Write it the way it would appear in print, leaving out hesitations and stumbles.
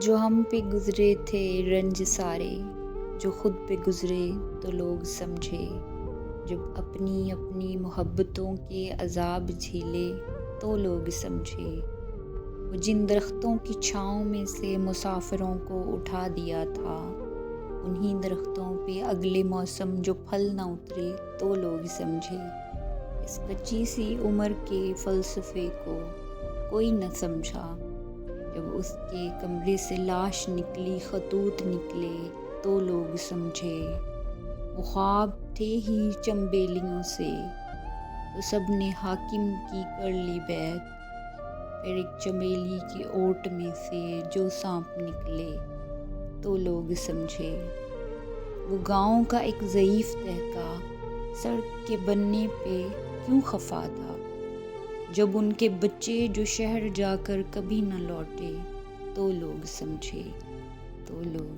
جو ہم پہ گزرے تھے رنج سارے، جو خود پہ گزرے تو لوگ سمجھے، جب اپنی اپنی محبتوں کے عذاب جھیلے تو لوگ سمجھے۔ وہ جن درختوں کی چھاؤں میں سے مسافروں کو اٹھا دیا تھا، انہی درختوں پہ اگلے موسم جو پھل نہ اترے تو لوگ سمجھے۔ اس کچی سی عمر کے فلسفے کو کوئی نہ سمجھا، جب اس کے کمرے سے لاش نکلی، خطوط نکلے تو لوگ سمجھے۔ وہ خواب تھے ہی چنبیلیوں سے، تو سب نے حاکم کی کر لی بیعت، پھر ایک چمیلی کی اوٹ میں سے جو سانپ نکلے تو لوگ سمجھے۔ وہ گاؤں کا ایک ضعیف تہکا سڑک کے بننے پہ کیوں خفا تھا، جب ان کے بچے جو شہر جا کر کبھی نہ لوٹے تو لوگ سمجھے، تو لوگ